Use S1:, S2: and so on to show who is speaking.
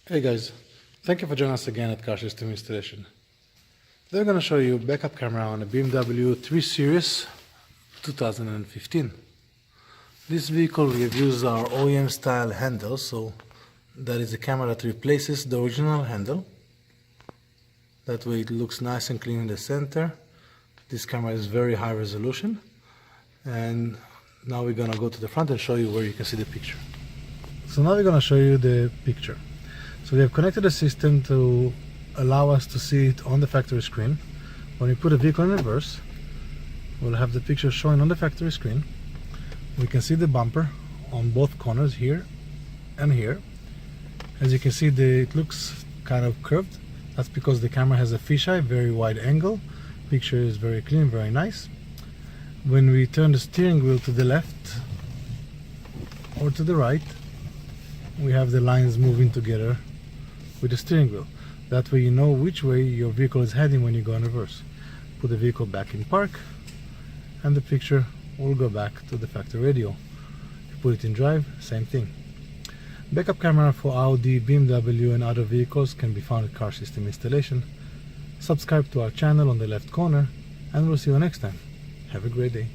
S1: Hey guys, thank you for joining us again at Car System Installation. Today I'm going to show you a backup camera on a BMW 3 Series 2015. This vehicle we have used our OEM style handle, so that is a camera that replaces the original handle. That way it looks nice and clean in the center. This camera is very high resolution, and now we're going to go to the front and show you where you can see the picture. So now we're going to show you the picture. So we have connected the system to allow us to see it on the factory screen. When we put a vehicle in reverse, we'll have the picture showing on the factory screen. We can see the bumper on both corners, here and here. As you can see, it looks kind of curved. That's because the camera has a fisheye, very wide angle. Picture is very clean, very nice. When we turn the steering wheel to the left or to the right, we have the lines moving together with the steering wheel. That way you know which way your vehicle is heading when you go in reverse. Put the vehicle back in park and the picture will go back to the factory radio. If you put it in drive, same thing. Backup camera for Audi, BMW and other vehicles can be found at Car System Installation. Subscribe to our channel on the left corner and we'll see you next time. Have a great day.